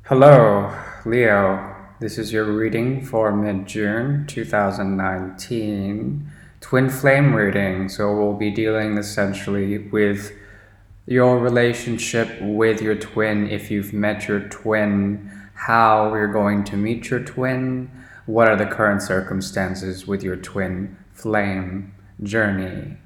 Hello, Leo. This is your reading for mid-June 2019. Twin flame reading. So we'll be dealing essentially with your relationship with your twin, if you've met your twin, how you're going to meet your twin, what are the current circumstances with your twin flame journey.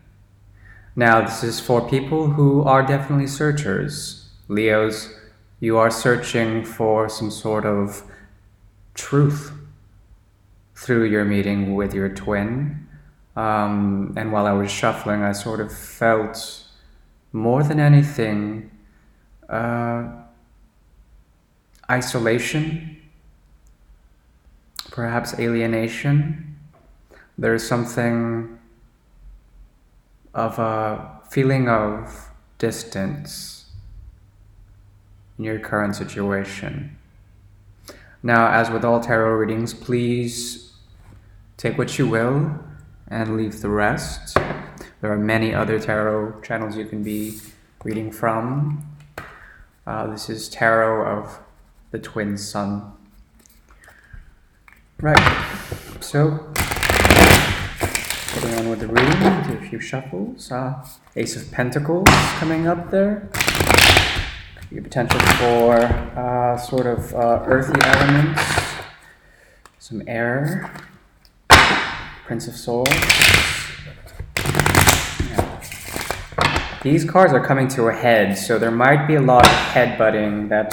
Now, this is for people who are definitely searchers. Leos, you are searching for some sort of truth through your meeting with your twin. And while I was shuffling, I sort of felt more than anything isolation, perhaps alienation. There's something of a feeling of distance in your current situation. Now, as with all tarot readings, please take what you will and leave the rest. There are many other tarot channels you can be reading from. This is Tarot of the Twin Sun. Right, so getting on with the reading, do a few shuffles. Ace of Pentacles coming up there. Could be a potential for sort of earthy elements, some air. Prince of Swords. Yeah. These cards are coming to a head, so there might be a lot of headbutting that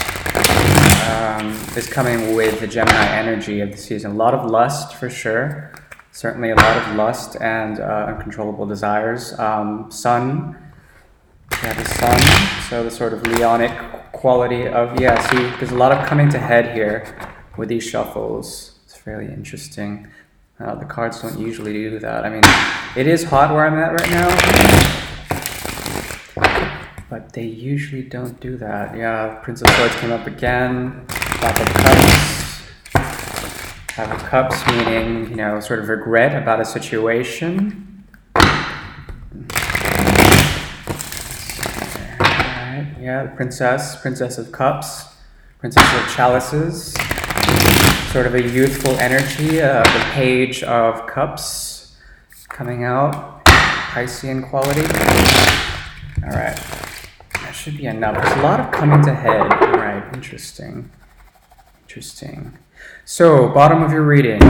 is coming with the Gemini energy of the season. A lot of lust for sure. Certainly a lot of lust and uncontrollable desires. Sun. We have the sun, so the sort of Leonic quality of, yeah, see, there's a lot of coming to head here with these shuffles. It's fairly interesting. The cards don't usually do that. I mean, it is hot where I'm at right now, but they usually don't do that. Yeah, Prince of Swords came up again. Five of Cups. Five of Cups meaning, you know, sort of regret about a situation. Alright, yeah, the Princess of Cups, Princess of Chalices. Sort of a youthful energy, the Page of Cups coming out, Piscean quality. All right, that should be enough. There's a lot of coming to head. All right, interesting. So, bottom of your reading,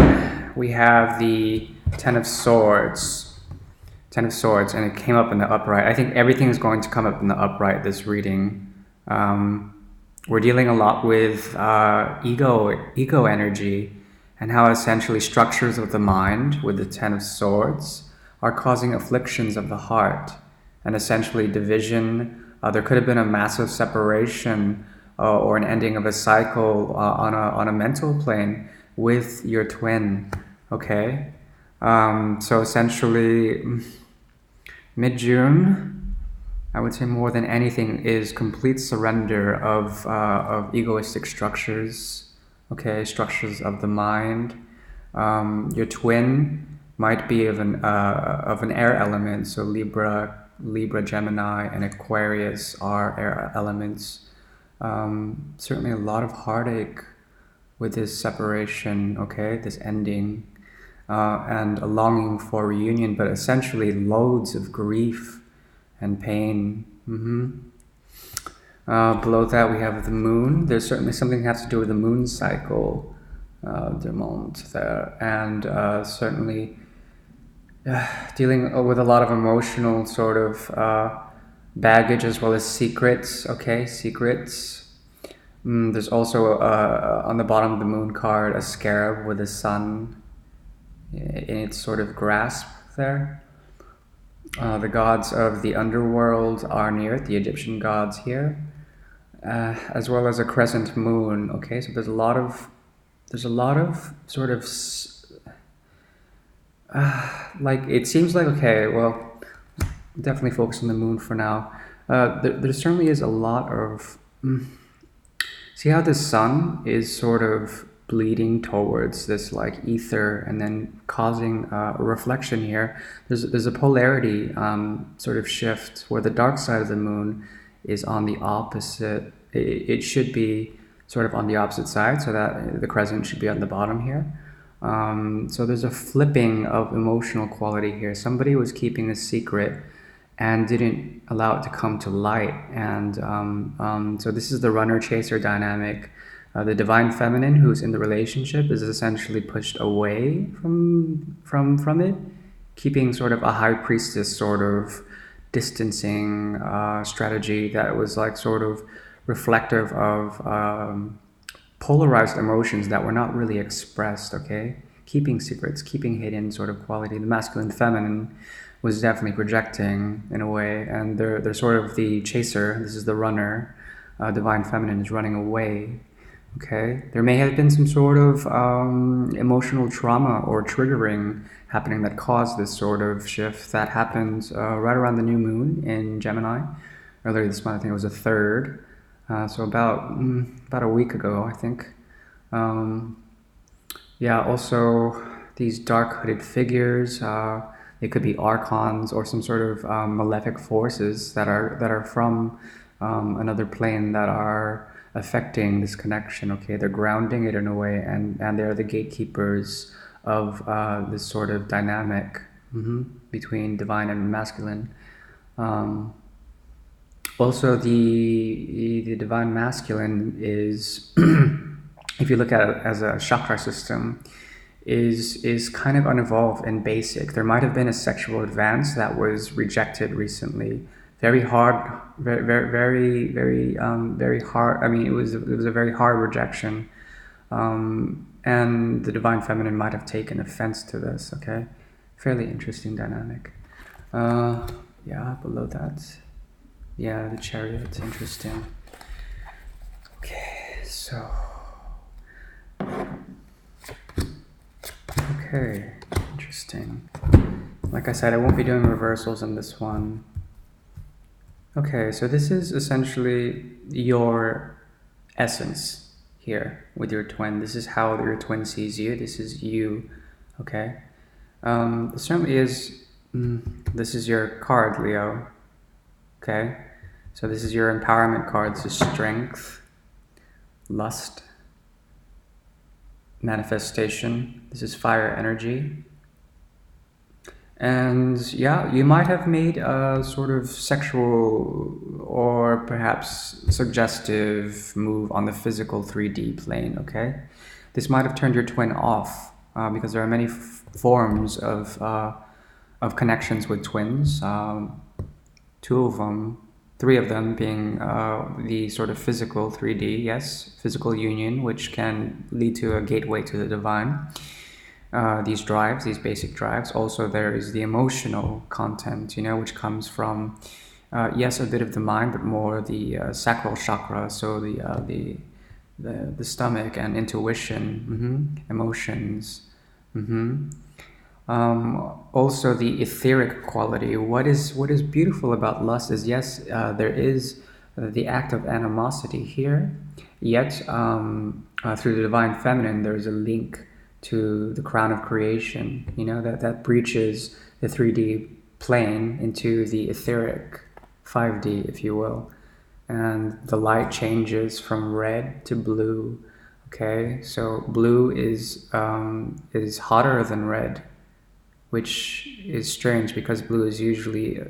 we have the Ten of Swords. And it came up in the upright. I think everything is going to come up in the upright this reading. We're dealing a lot with ego energy, and how essentially structures of the mind with the Ten of Swords are causing afflictions of the heart and essentially division. There could have been a massive separation or an ending of a cycle on a mental plane with your twin. Okay, so essentially mid-June, I would say more than anything, is complete surrender of egoistic structures, okay, structures of the mind. Your twin might be of an air element, so Libra, Gemini, and Aquarius are air elements. Certainly a lot of heartache with this separation, okay, this ending, and a longing for reunion, but essentially loads of grief and pain. Below that we have the moon. There's certainly something that has to do with the moon cycle, and certainly dealing with a lot of emotional sort of baggage as well as secrets. Okay, secrets. There's also on the bottom of the moon card a scarab with a sun in its sort of grasp there. The gods of the underworld are near it, the Egyptian gods here, as well as a crescent moon. Okay, so there's a lot of sort of like, it seems like, okay, well, definitely focus on the moon for now. There certainly is a lot of see how the sun is sort of bleeding towards this like ether and then causing a reflection here. There's a polarity sort of shift where the dark side of the moon is on the opposite. It should be sort of on the opposite side, so that the crescent should be on the bottom here. So there's a flipping of emotional quality here. Somebody was keeping a secret and didn't allow it to come to light. And so this is the runner-chaser dynamic. The divine feminine, who's in the relationship, is essentially pushed away from it, keeping sort of a high priestess sort of distancing strategy that was like sort of reflective of polarized emotions that were not really expressed, okay? Keeping secrets, keeping hidden sort of quality. The masculine feminine was definitely projecting in a way, and they're sort of the chaser. This is the runner. Divine feminine is running away. Okay, there may have been some sort of emotional trauma or triggering happening that caused this sort of shift that happened right around the new moon in Gemini. Earlier this month, I think it was the 3rd. So about a week ago, I think. Yeah, also these dark hooded figures, they could be archons or some sort of malefic forces that are from another plane that are affecting this connection. Okay, they're grounding it in a way, and they're the gatekeepers of this sort of dynamic between divine and masculine. Also, the divine masculine is, if you look at it as a chakra system, is kind of unevolved and basic. There might have been a sexual advance that was rejected recently. Very hard, very hard. I mean, it was a very hard rejection, and the divine feminine might have taken offense to this. Okay, fairly interesting dynamic. Yeah, below that. Yeah, the chariot, interesting. Okay, so. Okay, interesting. Like I said, I won't be doing reversals in this one. Okay, so this is essentially your essence here with your twin. This is how your twin sees you. This is you, okay? It certainly is, this is your card, Leo, okay? So this is your empowerment card. This is strength, lust, manifestation. This is fire energy. And yeah, you might have made a sort of sexual or perhaps suggestive move on the physical 3D plane, okay? This might have turned your twin off because there are many forms of connections with twins. 2 of them, 3 of them being the sort of physical 3D, yes, physical union, which can lead to a gateway to the divine. These drives, these basic drives. Also, there is the emotional content, which comes from, yes, a bit of the mind, but more the sacral chakra, so the stomach and intuition, emotions. Also, the etheric quality. What is beautiful about lust is, yes, there is the act of animosity here, yet through the divine feminine, there is a link to the crown of creation, that breaches the 3D plane into the etheric 5D, if you will. And the light changes from red to blue, okay? So blue is hotter than red, which is strange because blue is usually